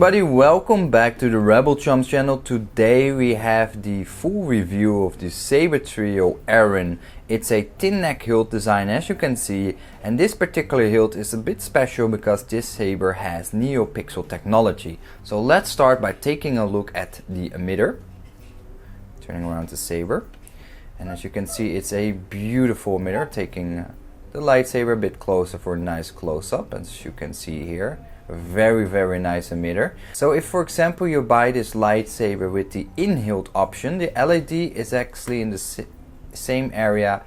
everybody, welcome back to the Rebel Chums channel. Today we have the full review of the Sabertrio Aeryn. It's a tin neck hilt design, as you can see, and this particular hilt is a bit special because this saber has NeoPixel technology. So let's start by taking a look at the emitter. Turning around the saber, and as you can see, it's a beautiful emitter. Taking the lightsaber a bit closer for a nice close-up, as you can see here. A very nice emitter. So if, for example, you buy this lightsaber with the in-hilt option, the LED is actually in the same area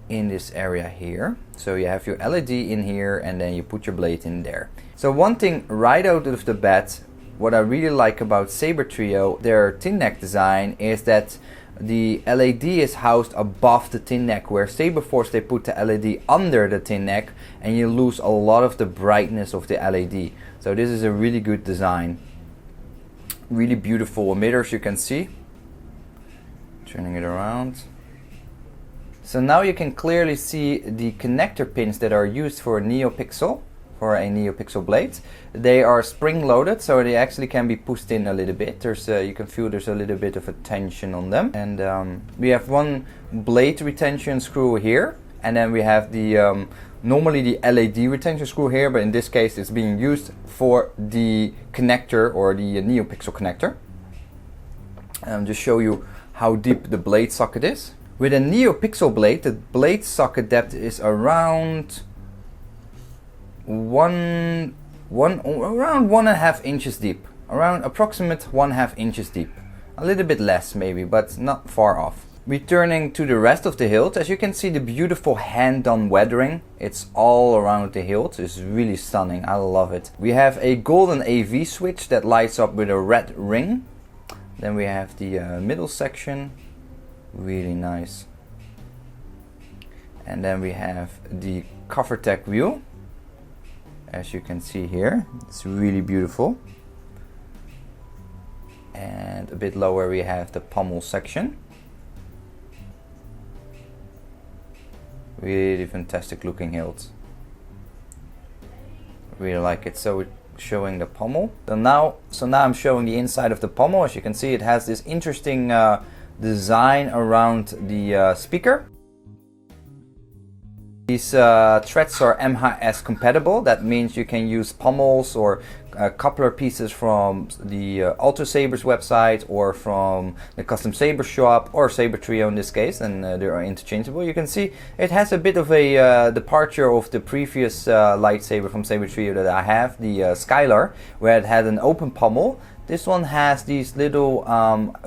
in this area here. So you have your LED in here and then you put your blade in there. So one thing right out of the bat, what I really like about Sabertrio, their tin neck design, is that the LED is housed above the tin neck, where Saberforce they put the LED under the tin neck and you lose a lot of the brightness of the LED. So this is a really good design. Really beautiful emitters, you can see. Turning it around. So now you can clearly see the connector pins that are used for a NeoPixel blade. They are spring loaded, so they actually can be pushed in a little bit. You can feel there's a little bit of a tension on them. And we have one blade retention screw here, and then we have the normally the LED retention screw here, but in this case it's being used for the connector or the NeoPixel connector. Just show you how deep the blade socket is. With a NeoPixel blade, the blade socket depth is around around 1.5 inches deep, around approximate 1.5 inches deep, a little bit less maybe, but not far off. Returning to the rest of the hilt, as you can see, the beautiful hand-done weathering, it's all around the hilt. It's really stunning, I love it. We have a golden AV switch that lights up with a red ring. Then we have the middle section, really nice. And then we have the CoverTech wheel. As you can see here, it's really beautiful. And a bit lower we have the pommel section. Really fantastic looking hilt. Really like it. So we're showing the pommel. So now I'm showing the inside of the pommel. As you can see, it has this interesting design around the speaker. These threads are MHS compatible. That means you can use pommels or coupler pieces from the Alto Sabers website or from the Custom Saber shop or Sabertrio in this case, and they are interchangeable. You can see it has a bit of a departure of the previous lightsaber from Sabertrio that I have, the Skylar, where it had an open pommel. This one has these little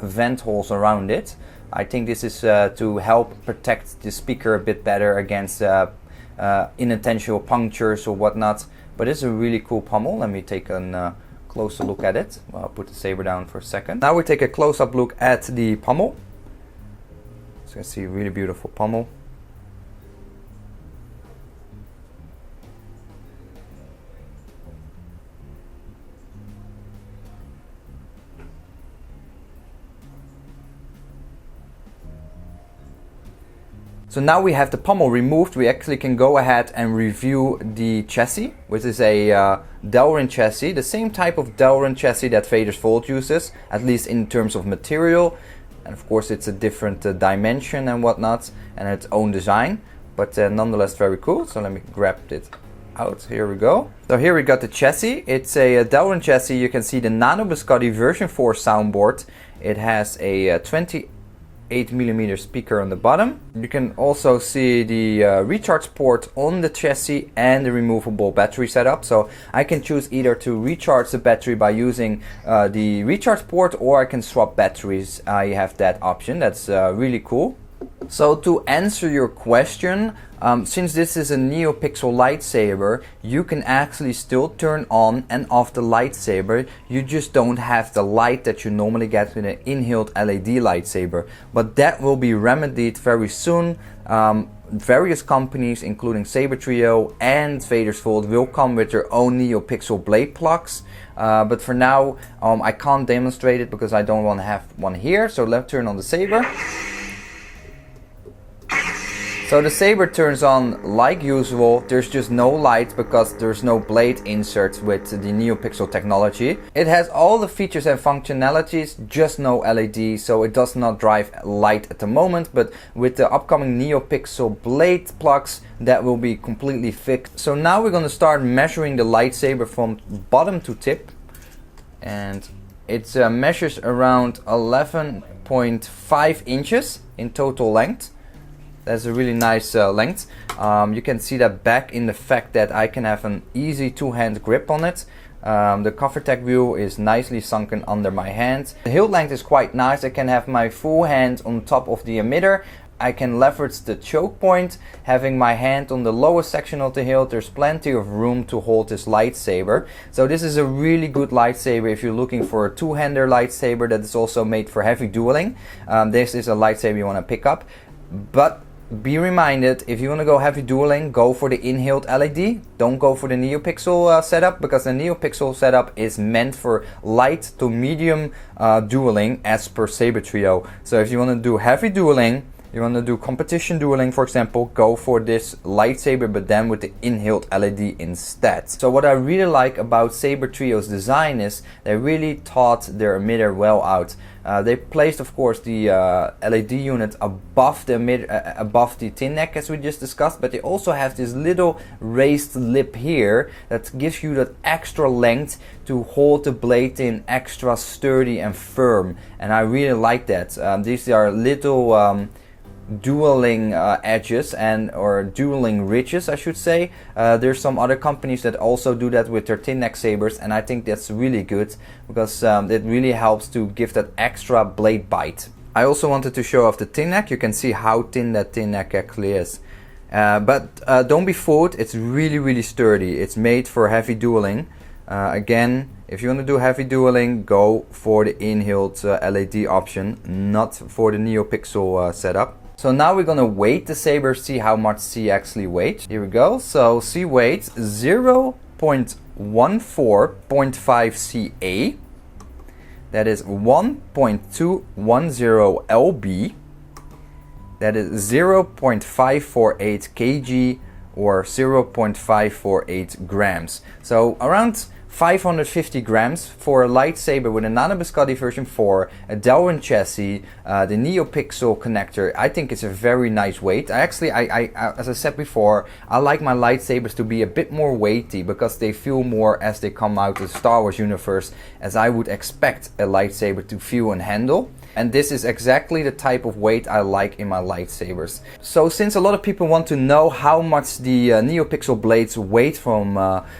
vent holes around it. I think this is to help protect the speaker a bit better against unintentional punctures or whatnot. But it's a really cool pommel. Let me take a closer look at it. Well, I'll put the saber down for a second. Now we take a close-up look at the pommel. So you can see a really beautiful pommel. So now we have the pommel removed, we actually can go ahead and review the chassis, which is a Delrin chassis, the same type of Delrin chassis that Vader's Vault uses, at least in terms of material. And of course it's a different dimension and whatnot, and its own design, but nonetheless very cool. So let me grab it out, here we go. So here we got the chassis. It's a Delrin chassis. You can see the Nano Biscotti version 4 soundboard. It has a 28mm speaker on the bottom. You can also see the recharge port on the chassis and the removable battery setup. So I can choose either to recharge the battery by using the recharge port, or I can swap batteries. I have that option. That's really cool. So to answer your question, since this is a NeoPixel lightsaber, you can actually still turn on and off the lightsaber. You just don't have the light that you normally get with an in-hilt LED lightsaber. But that will be remedied very soon. Various companies, including Sabertrio and Vader's Vault, will come with their own NeoPixel blade plugs. But for now, I can't demonstrate it because I don't want to have one here. So let's turn on the saber. So the Saber turns on like usual. There's just no light because there's no blade insert with the NeoPixel technology. It has all the features and functionalities, just no LED, so it does not drive light at the moment, but with the upcoming NeoPixel blade plugs, that will be completely fixed. So now we're going to start measuring the lightsaber from bottom to tip, and it measures around 11.5 inches in total length. That's a really nice length. You can see that back in the fact that I can have an easy two-hand grip on it. The CoverTech wheel is nicely sunken under my hand. The hilt length is quite nice. I can have my full hand on top of the emitter. I can leverage the choke point, having my hand on the lower section of the hilt. There's plenty of room to hold this lightsaber. So this is a really good lightsaber if you're looking for a two-hander lightsaber that is also made for heavy dueling. This is a lightsaber you want to pick up. But be reminded, if you want to go heavy dueling, go for the in-hilt LED. Don't go for the NeoPixel setup, because the NeoPixel setup is meant for light to medium dueling as per Sabertrio. So if you want to do heavy dueling, you want to do competition dueling, for example, go for this lightsaber, but then with the in-hilt LED instead. So what I really like about Sabertrio's design is they really thought their emitter well out. They placed, of course, the LED unit above the emitter, above the tin neck, as we just discussed, but they also have this little raised lip here that gives you that extra length to hold the blade in extra sturdy and firm, and I really like that. These are little dueling edges or dueling ridges, I should say. There's some other companies that also do that with their tin neck sabers, and I think that's really good because it really helps to give that extra blade bite. I also wanted to show off the tin neck. You can see how thin that tin neck actually is. But don't be fooled, it's really sturdy. It's made for heavy dueling. Again, if you want to do heavy dueling, go for the in-hilt LED option, not for the NeoPixel setup. So now we're gonna weight the saber, see how much C actually weighs. Here we go. So C weighs 0.14.5 CA. That is 1.210 lb. That is 0.548 kg or 0.548 grams. So around 550 grams for a lightsaber with a Nano Biscotti version 4, a Delrin chassis, the NeoPixel connector. I think it's a very nice weight. I as I said before, I like my lightsabers to be a bit more weighty because they feel more as they come out of the Star Wars universe, as I would expect a lightsaber to feel and handle. And this is exactly the type of weight I like in my lightsabers. So since a lot of people want to know how much the NeoPixel blades weight from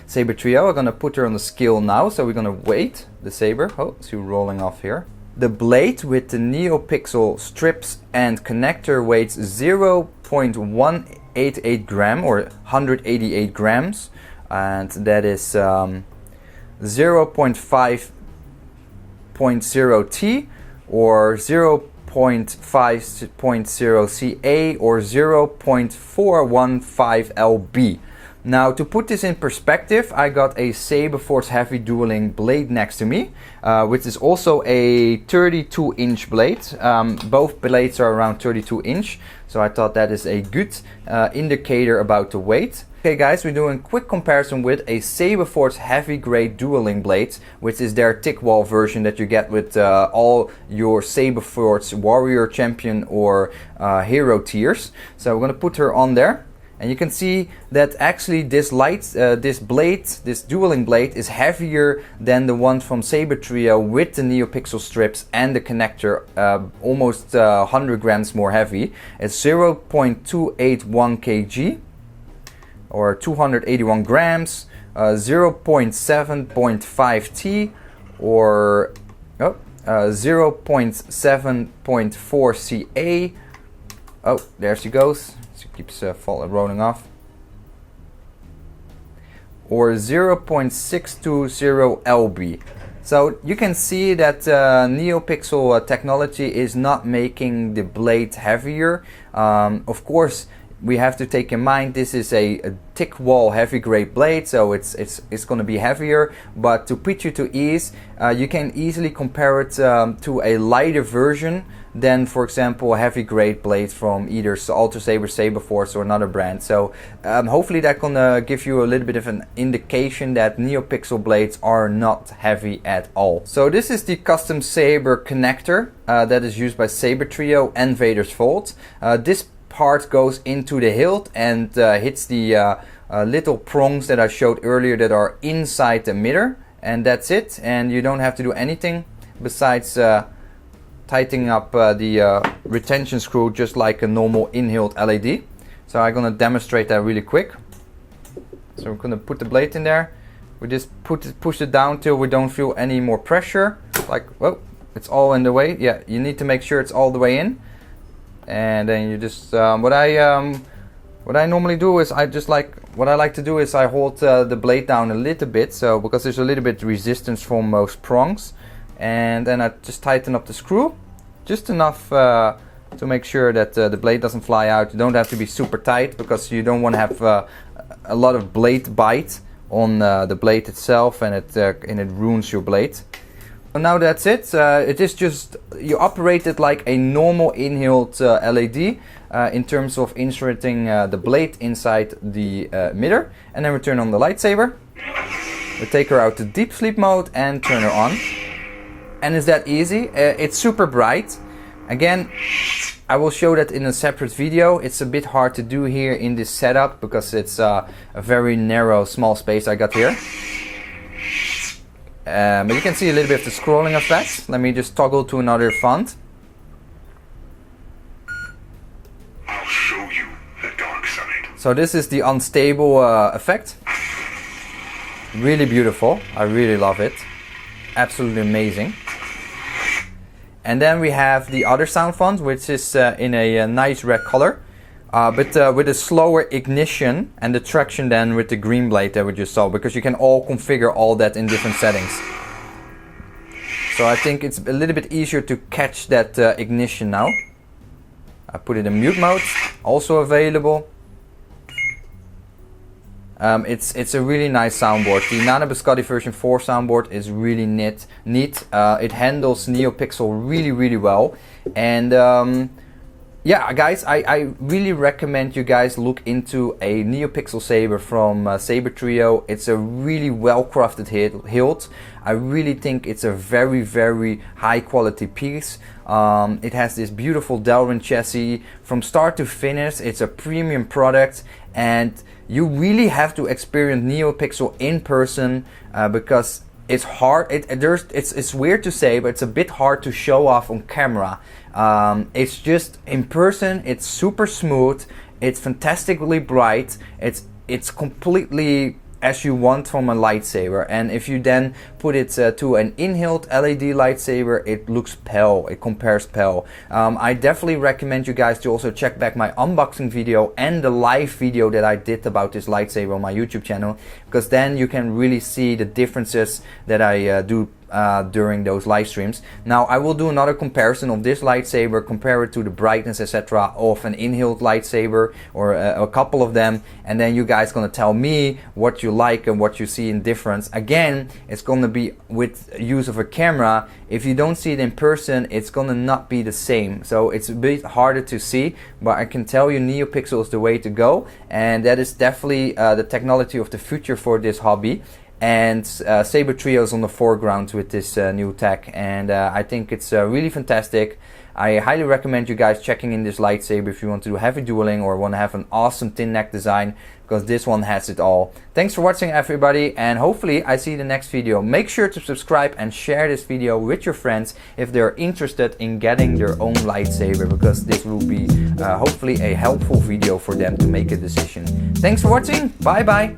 Sabertrio, I'm gonna put her on the scale now. So we're gonna weight the saber. Oh, see rolling off here. The blade with the NeoPixel strips and connector weighs 0.188 gram or 188 grams, and that is 0.5.0 T or 0.5.0 CA or 0.415 LB. Now, to put this in perspective, I got a Saberforce heavy dueling blade next to me, which is also a 32-inch blade. Both blades are around 32 inch, so I thought that is a good indicator about the weight. Okay guys, we're doing a quick comparison with a Saberforce heavy grade dueling blade, which is their thick wall version that you get with all your Saberforce warrior, champion or hero tiers. So we're gonna put her on there. And you can see that actually this this dueling blade is heavier than the one from Sabertrio with the NeoPixel strips and the connector, almost 100 grams more heavy. It's 0.281 kg or 281 grams, 0.7.5 T or 0.7.4 CA. Oh, there she goes. She keeps rolling off. Or 0.620 lb. So you can see that NeoPixel technology is not making the blade heavier. Of course, we have to take in mind this is a thick wall heavy grade blade, so it's going to be heavier, but to put you to ease, you can easily compare it to a lighter version than, for example, a heavy grade blade from either Ultra Saber, Saber Force or another brand. So hopefully that's gonna give you a little bit of an indication that NeoPixel blades are not heavy at all. So this is the custom Saber connector that is used by Sabertrio and Vader's Vault. This part goes into the hilt and hits the little prongs that I showed earlier that are inside the emitter, and that's it. And you don't have to do anything besides tightening up the retention screw just like a normal in-hilt LED. So I'm gonna demonstrate that really quick. So we're gonna put the blade in there. We just push it down till we don't feel any more pressure. Like, whoa, it's all in the way. Yeah, you need to make sure it's all the way in. And then you just what I normally do is I like to do is I hold the blade down a little bit, so because there's a little bit resistance from most prongs, and then I just tighten up the screw just enough to make sure that the blade doesn't fly out. You don't have to be super tight because you don't want to have a lot of blade bite on the blade itself, and it ruins your blade. So now that's it. It is just, you operate it like a normal in-hilt LED in terms of inserting the blade inside the emitter, and then we turn on the lightsaber. We take her out to deep sleep mode and turn her on. And it's that easy. It's super bright. Again, I will show that in a separate video. It's a bit hard to do here in this setup because it's a very narrow, small space I got here. But you can see a little bit of the scrolling effect. Let me just toggle to another font. I'll show you the dark side. So this is the unstable effect. Really beautiful. I really love it. Absolutely amazing. And then we have the other sound font, which is in a nice red color, but with a slower ignition and the traction than with the green blade that we just saw, because you can all configure all that in different settings. So I think it's a little bit easier to catch that ignition now. I put it in mute mode, also available. It's a really nice soundboard. The Nano Biscotti version 4 soundboard is really neat. It handles NeoPixel really well. And yeah, guys, I really recommend you guys look into a NeoPixel Saber from Sabertrio. It's a really well crafted hilt. I really think it's a very high quality piece. It has this beautiful Delrin chassis from start to finish. It's a premium product, and you really have to experience NeoPixel in person because it's hard. It's weird to say, but it's a bit hard to show off on camera. It's just in person. It's super smooth. It's fantastically bright. It's completely as you want from a lightsaber, and if you then put it to an in-hilt LED lightsaber, it looks pale, it compares pale. I definitely recommend you guys to also check back my unboxing video and the live video that I did about this lightsaber on my YouTube channel, because then you can really see the differences that I do during those live streams. Now I will do another comparison of this lightsaber, compare it to the brightness etc. of an in-hilt lightsaber or a couple of them, and then you guys gonna tell me what you like and what you see in difference. Again, it's gonna be with use of a camera. If you don't see it in person, it's gonna not be the same, so it's a bit harder to see, but I can tell you NeoPixel is the way to go, and that is definitely the technology of the future for this hobby. And Sabertrio is on the foreground with this new tech, and I think it's really fantastic. I highly recommend you guys checking in this lightsaber if you want to do heavy dueling or want to have an awesome thin neck design, because this one has it all. Thanks for watching everybody, and hopefully I see you in the next video. Make sure to subscribe and share this video with your friends if they're interested in getting their own lightsaber, because this will be hopefully a helpful video for them to make a decision. Thanks for watching, bye bye!